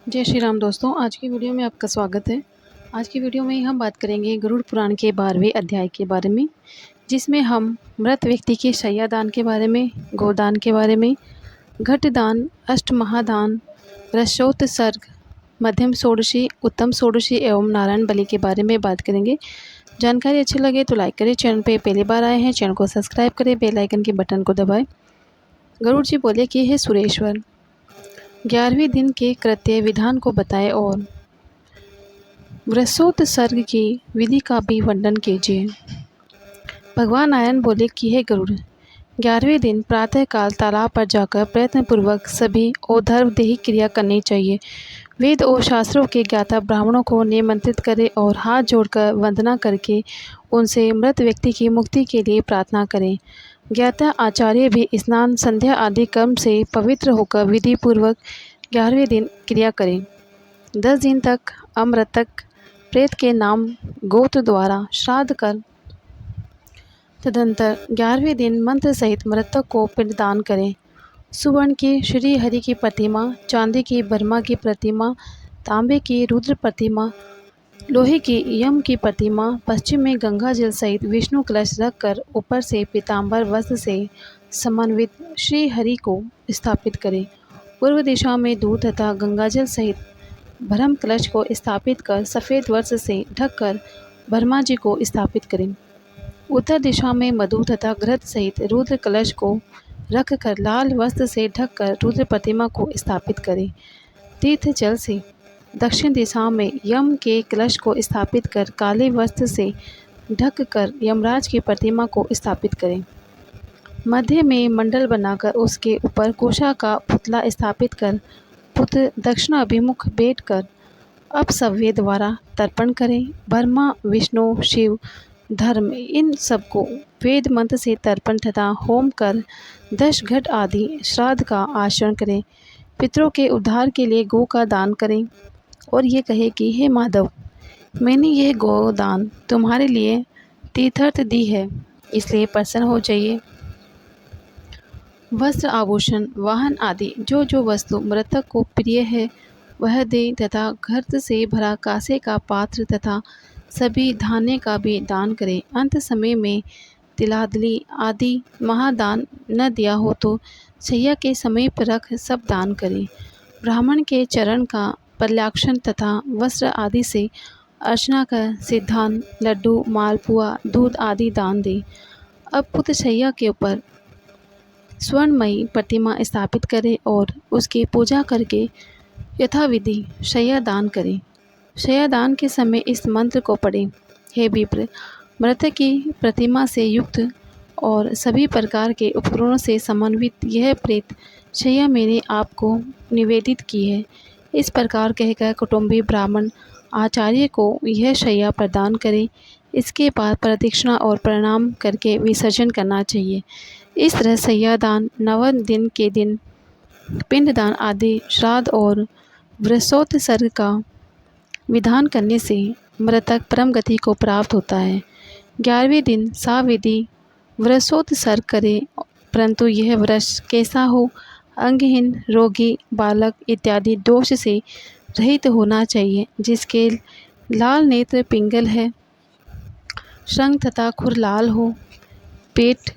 जय श्री राम दोस्तों, आज की वीडियो में आपका स्वागत है। आज की वीडियो में हम बात करेंगे गरुड़ पुराण के 12वें अध्याय के बारे में, जिसमें हम मृत व्यक्ति के शय्यादान के बारे में, गोदान के बारे में, घटदान, अष्टमहादान, रसोत्सर्ग, मध्यम षोडशी, उत्तम षोडशी एवं नारायण बलि के बारे में बात करेंगे। जानकारी अच्छी लगे तो लाइक करें। चैनल पर पहली बार आए हैं चैनल को सब्सक्राइब करें, बेल आइकन के बटन को दबाएं। गरुड़ जी बोले कि हे सुरेश्वर, 11वें दिन के कृत्य विधान को बताए और वृषोत्सर्ग की विधि का भी वर्णन कीजिए। भगवान नारायण बोले कि हे गरुड़, 11वें दिन प्रातःकाल तालाब पर जाकर प्रयत्नपूर्वक सभी औधर्वदेही क्रिया करनी चाहिए। वेद और शास्त्रों के ज्ञाता ब्राह्मणों को निमंत्रित करें और हाथ जोड़कर वंदना करके उनसे मृत व्यक्ति की मुक्ति के लिए प्रार्थना करें। ज्ञाता आचार्य भी स्नान, संध्या आदि कर्म से पवित्र होकर विधि पूर्वक 11वें दिन क्रिया करें। 10 दिन तक अमृतक प्रेत के नाम गोत्र द्वारा श्राद्ध कर तदंतर 11वें दिन मंत्र सहित मृतक को पिंडदान करें। सुवर्ण की श्री हरि की प्रतिमा, चांदी की ब्रह्मा की प्रतिमा, तांबे की रुद्र प्रतिमा, लोहे की यम की प्रतिमा, पश्चिम में गंगा जल सहित विष्णु कलश रखकर ऊपर से पीताम्बर वस्त्र से समन्वित श्री हरि को स्थापित करें। पूर्व दिशा में दूध तथा गंगाजल सहित ब्रह्म कलश को स्थापित कर सफ़ेद वस्त्र से ढककर ब्रह्मा जी को स्थापित करें। उत्तर दिशा में मधु तथा घृत सहित रुद्र कलश को रखकर लाल वस्त्र से ढककर रुद्र प्रतिमा को स्थापित करें। तीर्थ जल से दक्षिण दिशा में यम के कलश को स्थापित कर काले वस्त्र से ढककर यमराज की प्रतिमा को स्थापित करें। मध्य में मंडल बनाकर उसके ऊपर कुशा का पुतला स्थापित कर पुत्र दक्षिणाभिमुख बैठकर अपसव्य द्वारा तर्पण करें। ब्रह्मा, विष्णु, शिव, धर्म इन सबको वेद मंत्र से तर्पण तथा होम कर 10 घट आदि श्राद्ध का आचरण करें। पितरों के उद्धार के लिए गौ का दान करें और ये कहे कि हे माधव, मैंने यह गोदान तुम्हारे लिए तीर्थर्थ दी है, इसलिए प्रसन्न हो जाइए। वस्त्र, आभूषण, वाहन आदि जो जो वस्तु मृतक को प्रिय है वह दे तथा घृत से भरा कांसे का पात्र तथा सभी धान्य का भी दान करें। अंत समय में तिलादली आदि महादान न दिया हो तो शैया के समीप रख सब दान करें। ब्राह्मण के चरण का प्रल्याक्षण तथा वस्त्र आदि से अर्चना कर सिद्धांत, लड्डू, मालपुआ, दूध आदि दान दे। अब पुत्र शैया के ऊपर स्वर्णमयी प्रतिमा स्थापित करें और उसकी पूजा करके यथाविधि शय्यादान करें। शय्यादान के समय इस मंत्र को पढ़ें। हे विप्र, मृतक की प्रतिमा से युक्त और सभी प्रकार के उपकरणों से समन्वित यह प्रेत शैया मैंने आपको निवेदित की है। इस प्रकार कहकर कुटुंबी ब्राह्मण आचार्य को यह शैया प्रदान करें। इसके बाद प्रदक्षिणा और प्रणाम करके विसर्जन करना चाहिए। इस तरह शय्यादान, 9वें दिन के दिन पिंडदान आदि श्राद्ध और वृषोत्सर्ग का विधान करने से मृतक परम गति को प्राप्त होता है। 11वें दिन साविधि वृषोत्सर्ग करे, परंतु यह वृष कैसा हो? अंगहीन, रोगी, बालक इत्यादि दोष से रहित होना चाहिए, जिसके लाल नेत्र पिंगल है, श्रृंग तथा खुर लाल हो, पेट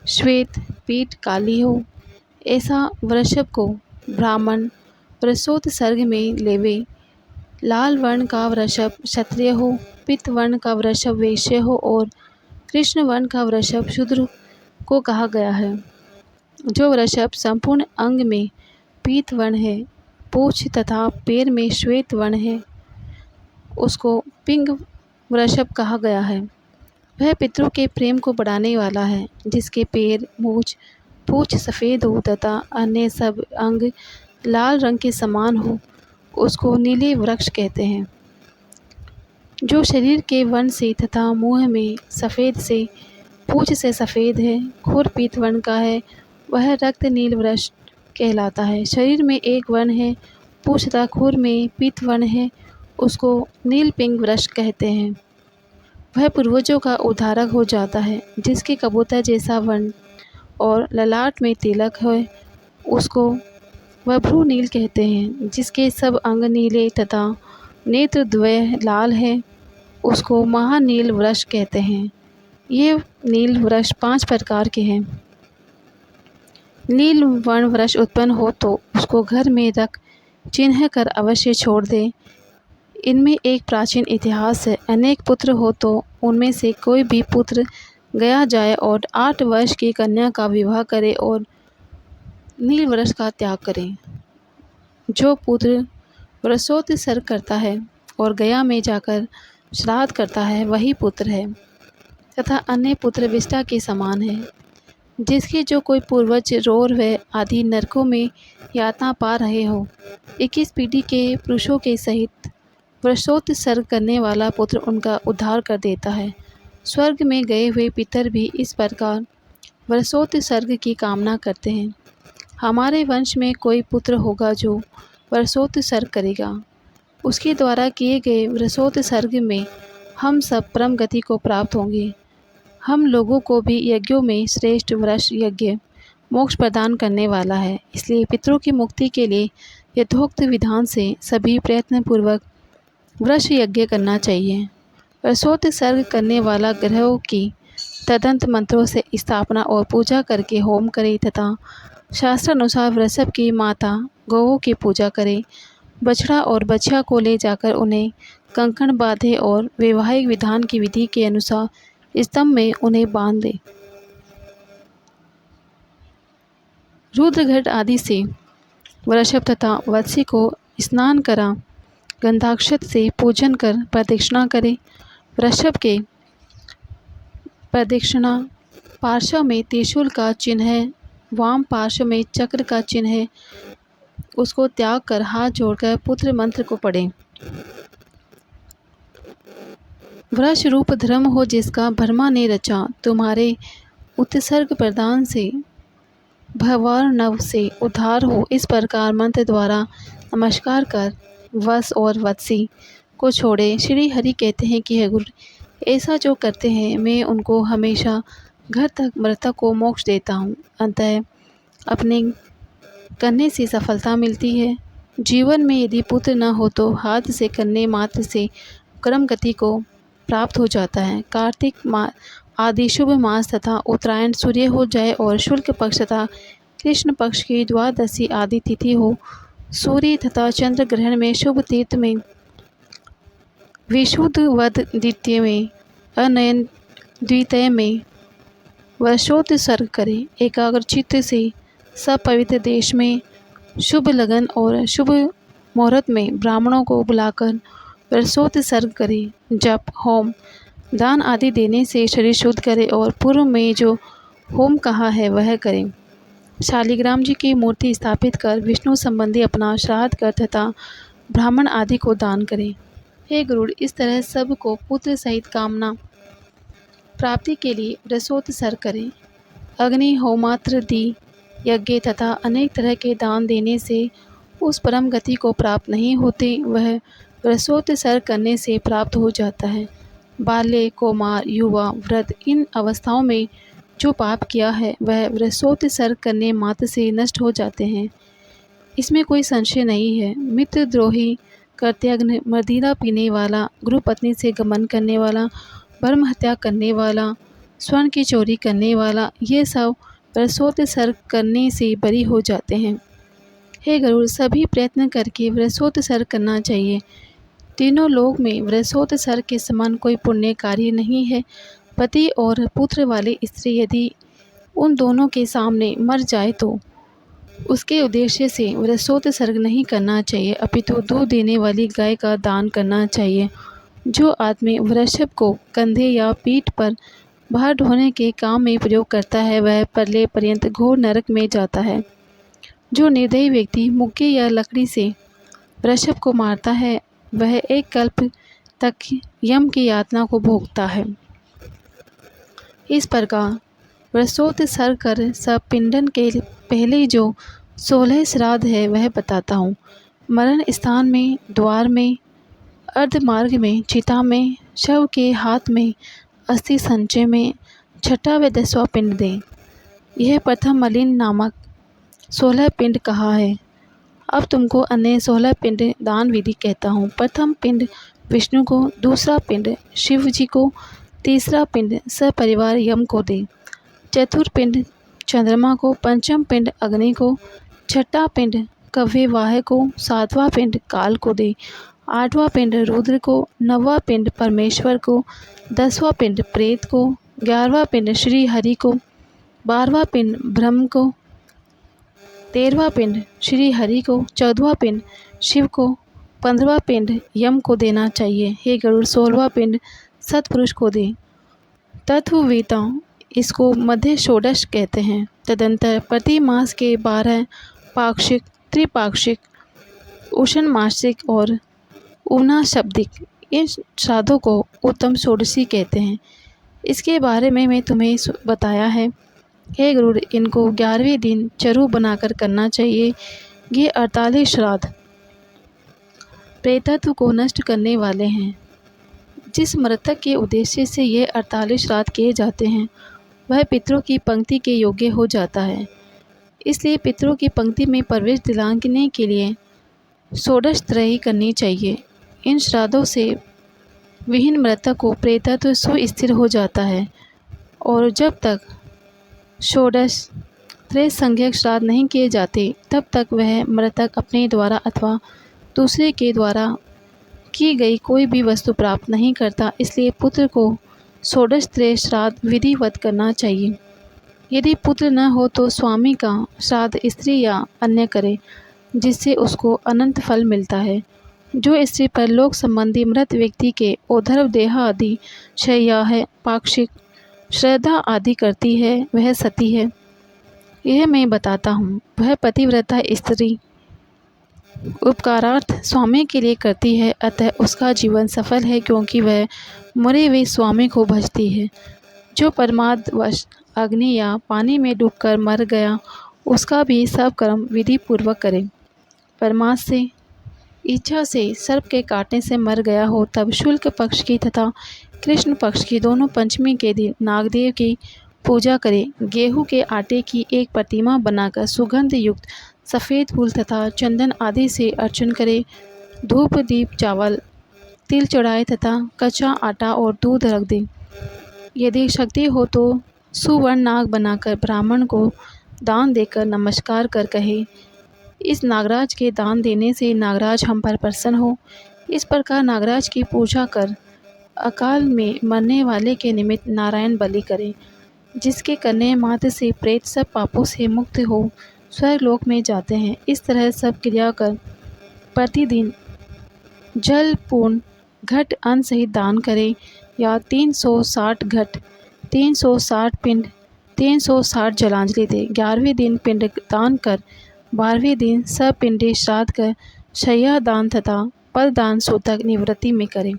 श्वेत, पीठ काली हो। ऐसा वृषभ को ब्राह्मण वृषोत्सर्ग में लेवे। लाल वर्ण का वृषभ क्षत्रिय हो, पीत वर्ण का वृषभ वैश्य हो और कृष्ण वर्ण का वृषभ शूद्र को कहा गया है। जो वृषभ संपूर्ण अंग में पीत वर्ण है, पूंछ तथा पैर में श्वेत वर्ण है, उसको पिंग वृषभ कहा गया है। वह पितरों के प्रेम को बढ़ाने वाला है। जिसके पैर, पूंछ सफ़ेद हो तथा अन्य सब अंग लाल रंग के समान हो, उसको नीले वृक्ष कहते हैं। जो शरीर के वर्ण से तथा मुँह में सफ़ेद से, पूंछ से सफ़ेद है, खुर पीत वर्ण का है, वह रक्त नील वृक्ष कहलाता है। शरीर में एक वर्ण है, पूंछ तथा खुर में पीत वर्ण है, उसको नील पिंग वृक्ष कहते हैं। वह पूर्वजों का उद्धारक हो जाता है। जिसके कबूतर जैसा वर्ण और ललाट में तिलक है, उसको वह भ्रू नील कहते हैं। जिसके सब अंग नीले तथा नेत्र द्वय लाल है, उसको महानील वृक्ष कहते हैं। ये नील वृक्ष 5 प्रकार के हैं। नील वर्ण वृक्ष उत्पन्न हो तो उसको घर में रख चिन्ह कर अवश्य छोड़ दे। इनमें एक प्राचीन इतिहास है। अनेक पुत्र हो तो उनमें से कोई भी पुत्र गया जाए और 8 वर्ष की कन्या का विवाह करे और नील वृक्ष का त्याग करे। जो पुत्र वृषोत्सर्ग करता है और गया में जाकर श्राद्ध करता है, वही पुत्र है तथा अन्य पुत्र विष्ठा के समान है। जिसके जो कोई पूर्वज रोर व आदि नरकों में यातना पा रहे हो, 21 पीढ़ी के पुरुषों के सहित वृषोत्सर्ग करने वाला पुत्र उनका उद्धार कर देता है। स्वर्ग में गए हुए पितर भी इस प्रकार वृषोत्सर्ग की कामना करते हैं। हमारे वंश में कोई पुत्र होगा जो वृषोत्सर्ग करेगा, उसके द्वारा किए गए वृषोत्सर्ग में हम सब परम गति को प्राप्त होंगे। हम लोगों को भी यज्ञों में श्रेष्ठ वृक्ष यज्ञ मोक्ष प्रदान करने वाला है। इसलिए पितरों की मुक्ति के लिए यथोक्त विधान से सभी प्रयत्नपूर्वक वृक्ष यज्ञ करना चाहिए। वृषोत्सर्ग करने वाला ग्रहों की तदंत मंत्रों से स्थापना और पूजा करके होम करे तथा शास्त्रानुसार वृषभ की माता गौओं की पूजा करे। बछड़ा और बछिया को ले जाकर उन्हें कंकण बांधे और वैवाहिक विधान की विधि के अनुसार स्तंभ में उन्हें बांध दे। रुद्रघट आदि से वृषभ तथा वत्सी को स्नान करा गंधाक्षत से पूजन कर प्रदक्षिणा करे। वृषभ के प्रदक्षिणा पार्श्व में त्रिशूल का चिन्ह है, वाम पार्श्व में चक्र का चिन्ह है। उसको त्याग कर हाथ जोड़कर पुत्र मंत्र को पढ़ें। वृक्ष रूप धर्म हो जिसका ब्रह्मा ने रचा, तुम्हारे उत्सर्ग प्रदान से भवर नव से उद्धार हो। इस प्रकार मंत्र द्वारा नमस्कार कर वस और वत्सी को छोड़े। श्री हरि कहते हैं कि हे गुरु, ऐसा जो करते हैं मैं उनको हमेशा घर तक मृतक को मोक्ष देता हूँ। अतः अपने करने से सफलता मिलती है। जीवन में यदि पुत्र न हो तो हाथ से करने मात्र से क्रम गति को प्राप्त हो जाता है। कार्तिक आदि शुभ मास तथा उत्तरायण सूर्य हो जाए और शुक्ल पक्ष तथा कृष्ण पक्ष की द्वादशी आदि तिथि हो, सूर्य तथा चंद्र ग्रहण में शुभ तीर्थ में विशुद्ध वध द्वितीय में अनयन द्वितीय में वर्षोत्सर्ग करें। एकाग्र चित्त से सब पवित्र देश में शुभ लगन और शुभ मुहूर्त में ब्राह्मणों को बुलाकर वर्षोत्सर्ग करें। जप होम दान आदि देने से शरीर शुद्ध करे और पूर्व में जो होम कहा है वह करें। शालिग्राम जी की मूर्ति स्थापित कर विष्णु संबंधी अपना श्राद्ध कर तथा ब्राह्मण आदि को दान करें। हे गुरु, इस तरह सब को पुत्र सहित कामना प्राप्ति के लिए वृषोत्सर्ग करें। अग्नि होमात्र दी यज्ञ तथा अनेक तरह के दान देने से उस परम गति को प्राप्त नहीं होते, वह वृषोत्सर्ग करने से प्राप्त हो जाता है। बाल्य, कौमार, युवा, वृद्ध इन अवस्थाओं में जो पाप किया है वह वृषोत्सर्ग करने मात्र से नष्ट हो जाते हैं। इसमें कोई संशय नहीं है। मित्रद्रोही, कृतघ्न, मदिरा पीने वाला, गुरु पत्नी से गमन करने वाला, ब्रह्म हत्या करने वाला, स्वर्ण की चोरी करने वाला, ये सब वृषोत्सर्ग करने से बरी हो जाते हैं। हे गरुड़, सभी प्रयत्न करके वृषोत्सर्ग करना चाहिए। तीनों लोक में वृषोत्सर्ग के समान कोई पुण्य कार्य नहीं है। पति और पुत्र वाली स्त्री यदि उन दोनों के सामने मर जाए तो उसके उद्देश्य से वृषोत्सर्ग नहीं करना चाहिए, अपितु दूध देने वाली गाय का दान करना चाहिए। जो आदमी वृषभ को कंधे या पीठ पर भार ढोने के काम में प्रयोग करता है वह प्रलय पर्यंत घोर नरक में जाता है। जो निर्दयी व्यक्ति मुक्के या लकड़ी से वृषभ को मारता है वह एक कल्प तक यम की यातना को भोगता है। इस प्रकार वृषोत्सर्ग कर सब पिंडन के पहले जो 16 श्राद्ध है वह बताता हूँ। मरण स्थान में, द्वार में, अर्धमार्ग में, चिता में, शव के हाथ में, अस्थि संचय में 6वां व 10वां पिंड दें। यह प्रथम मलिन नामक 16 पिंड कहा है। अब तुमको अन्य 16 पिंड दान विधि कहता हूँ। प्रथम पिंड विष्णु को, दूसरा पिंड शिव जी को, तीसरा पिंड सपरिवार यम को दे, चतुर्थ पिंड चंद्रमा को, पंचम पिंड अग्नि को, छठा पिंड कव्यवाह को, सातवां पिंड काल को दे, आठवां पिंड रुद्र को, नौवां पिंड परमेश्वर को, 10वां पिंड प्रेत को, 11वां पिंड श्री हरि को, 12वां पिंड ब्रह्म को, 13वां पिंड श्री हरि को, 14वां पिंड शिव को, 15वां पिंड यम को देना चाहिए। हे गरुड़, 16वां पिंड सतपुरुष को दे। तत्ववेता इसको मध्य षोडश कहते हैं। तदंतर प्रति मास के 12 पाक्षिक, त्रिपाक्षिक, उष्ण मासिक और ऊनाशब्दिक इन श्राद्धों को उत्तम षोडशी कहते हैं। इसके बारे में मैं तुम्हें बताया है। हे गरुड़, इनको 11वें दिन चरु बनाकर करना चाहिए। ये 48 श्राद्ध प्रेतत्व को नष्ट करने वाले हैं। जिस मृतक के उद्देश्य से ये 48 श्राद्ध किए जाते हैं वह पितरों की पंक्ति के योग्य हो जाता है। इसलिए पितरों की पंक्ति में प्रवेश दिलाने के लिए षोडश त्रयी करनी चाहिए। इन श्राद्धों से विहीन मृतक को प्रेतत्व सुस्थिर हो जाता है और जब तक षोडश त्रय संज्ञक श्राद्ध नहीं किए जाते तब तक वह मृतक अपने द्वारा अथवा दूसरे के द्वारा की गई कोई भी वस्तु प्राप्त नहीं करता। इसलिए पुत्र को षोडश त्रय श्राद्ध विधिवत करना चाहिए। यदि पुत्र न हो तो स्वामी का श्राद्ध स्त्री या अन्य करे, जिससे उसको अनंत फल मिलता है। जो स्त्री परलोक संबंधी मृत व्यक्ति के औधर्व देह आदि शय्या है, पाक्षिक श्रद्धा आदि करती है वह सती है। यह मैं बताता हूँ। वह पतिव्रता स्त्री उपकारार्थ स्वामी के लिए करती है, अतः उसका जीवन सफल है, क्योंकि वह मरे हुए स्वामी को भजती है। जो परमादवश अग्नि या पानी में डूबकर मर गया उसका भी सब कर्म विधि पूर्वक करे। परमाद से इच्छा से सर्प के काटने से मर गया हो तब शुक्ल पक्ष की तथा कृष्ण पक्ष की दोनों पंचमी के दिन नागदेव की पूजा करे। गेहूं के आटे की एक प्रतिमा बनाकर सुगंध युक्त सफ़ेद फूल तथा चंदन आदि से अर्चन करे। धूप दीप चावल तिल चढ़ाए तथा कच्चा आटा और दूध रख दे। यदि शक्ति हो तो सुवर्ण नाग बनाकर ब्राह्मण को दान देकर नमस्कार कर कहे, इस नागराज के दान देने से नागराज हम पर प्रसन्न हो। इस प्रकार नागराज की पूजा कर अकाल में मरने वाले के निमित्त नारायण बलि करें, जिसके करने मात्र से प्रेत सब पापों से मुक्त हो स्वर्गलोक में जाते हैं। इस तरह सब क्रिया कर प्रतिदिन जल पूर्ण घट अन्न सहित दान करें या 360 घट, 360 पिंड, 360 जलांजलि दे। 11वें दिन पिंड दान कर 12वें दिन सपिंडे श्राद्ध कर शय्या दान तथा पल दान सूतक निवृत्ति में करें।